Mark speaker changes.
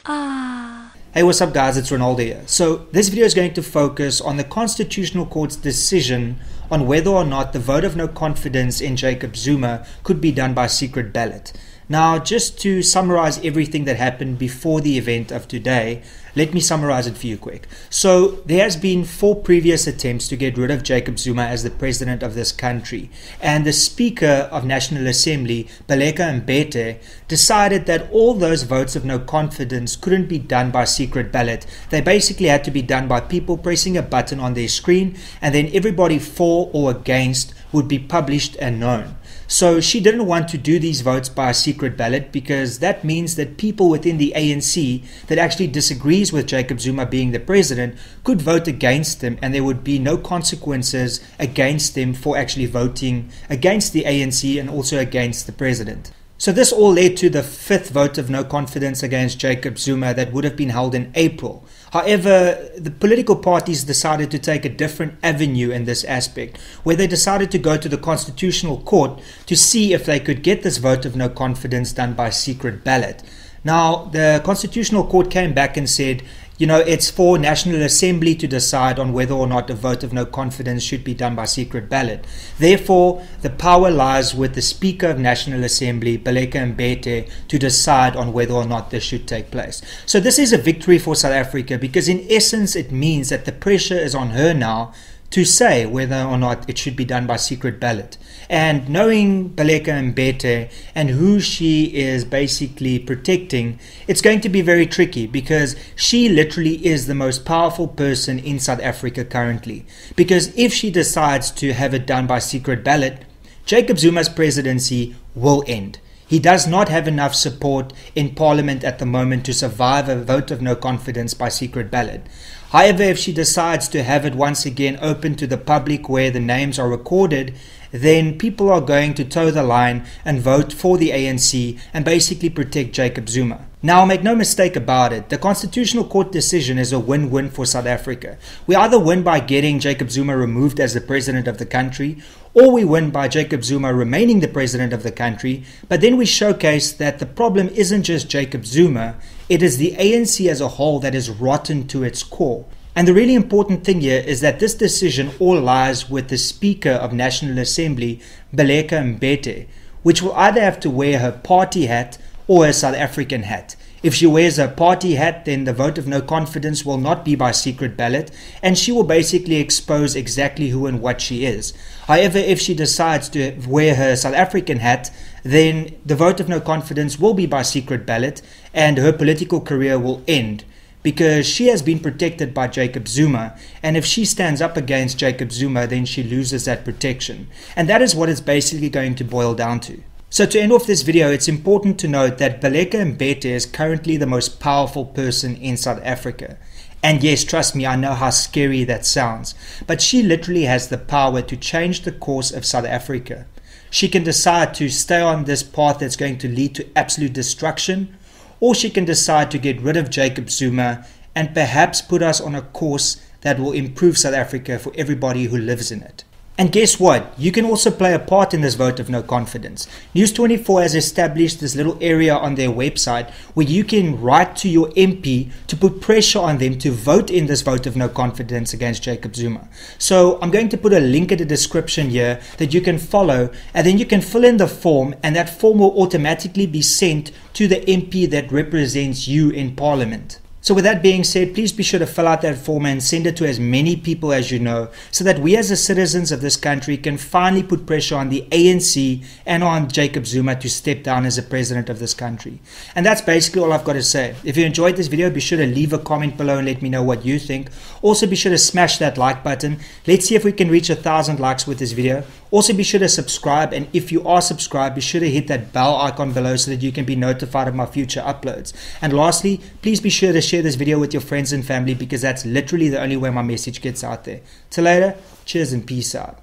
Speaker 1: Hey, what's up guys, it's Ronaldo here. So this video is going to focus on the Constitutional Court's decision on whether or not the vote of no confidence in Jacob Zuma could be done by secret ballot. Now, just to summarize everything that happened before the event of today, let me summarize it for you quick. So there has been 4 previous attempts to get rid of Jacob Zuma as the president of this country, and the Speaker of National Assembly, Baleka Mbete, decided that all those votes of no confidence couldn't be done by secret ballot. They basically had to be done by people pressing a button on their screen, and then everybody for or against would be published and known. So she didn't want to do these votes by a secret ballot because that means that people within the ANC that actually disagrees with Jacob Zuma being the president could vote against him, and there would be no consequences against them for actually voting against the ANC and also against the president. So this all led to the 5th vote of no confidence against Jacob Zuma that would have been held in April. However, the political parties decided to take a different avenue in this aspect, where they decided to go to the Constitutional Court to see if they could get this vote of no confidence done by secret ballot. Now, the Constitutional Court came back and said, it's for National Assembly to decide on whether or not a vote of no confidence should be done by secret ballot. Therefore, the power lies with the Speaker of National Assembly, Baleka Mbete, to decide on whether or not this should take place. So this is a victory for South Africa because in essence it means that the pressure is on her now to say whether or not it should be done by secret ballot. And knowing Baleka Mbete and who she is basically protecting, it's going to be very tricky because she literally is the most powerful person in South Africa currently. Because if she decides to have it done by secret ballot, Jacob Zuma's presidency will end. He does not have enough support in Parliament at the moment to survive a vote of no confidence by secret ballot. However, if she decides to have it once again open to the public where the names are recorded, then people are going to toe the line and vote for the ANC and basically protect Jacob Zuma. Now, make no mistake about it, the Constitutional Court decision is a win-win for South Africa. We either win by getting Jacob Zuma removed as the president of the country, or we win by Jacob Zuma remaining the president of the country, but then we showcase that the problem isn't just Jacob Zuma, it is the ANC as a whole that is rotten to its core. And the really important thing here is that this decision all lies with the Speaker of National Assembly, Baleka Mbete, which will either have to wear her party hat or a South African hat. If she wears her party hat, then the vote of no confidence will not be by secret ballot, and she will basically expose exactly who and what she is. However, if she decides to wear her South African hat, then the vote of no confidence will be by secret ballot, and her political career will end. Because she has been protected by Jacob Zuma, and if she stands up against Jacob Zuma, then she loses that protection. And that is what it's basically going to boil down to. So to end off this video, it's important to note that Baleka Mbete is currently the most powerful person in South Africa. And yes, trust me, I know how scary that sounds, but she literally has the power to change the course of South Africa. She can decide to stay on this path that's going to lead to absolute destruction, or she can decide to get rid of Jacob Zuma and perhaps put us on a course that will improve South Africa for everybody who lives in it. And guess what? You can also play a part in this vote of no confidence. News24 has established this little area on their website where you can write to your MP to put pressure on them to vote in this vote of no confidence against Jacob Zuma. So I'm going to put a link in the description here that you can follow, and then you can fill in the form, and that form will automatically be sent to the MP that represents you in Parliament. So with that being said, please be sure to fill out that form and send it to as many people as you know, so that we as the citizens of this country can finally put pressure on the ANC and on Jacob Zuma to step down as the president of this country. And that's basically all I've got to say. If you enjoyed this video, be sure to leave a comment below and let me know what you think. Also be sure to smash that like button. Let's see if we can reach 1,000 likes with this video. Also be sure to subscribe, and if you are subscribed, be sure to hit that bell icon below so that you can be notified of my future uploads. And lastly, please be sure to share this video with your friends and family, because that's literally the only way my message gets out there. Till later, cheers and peace out.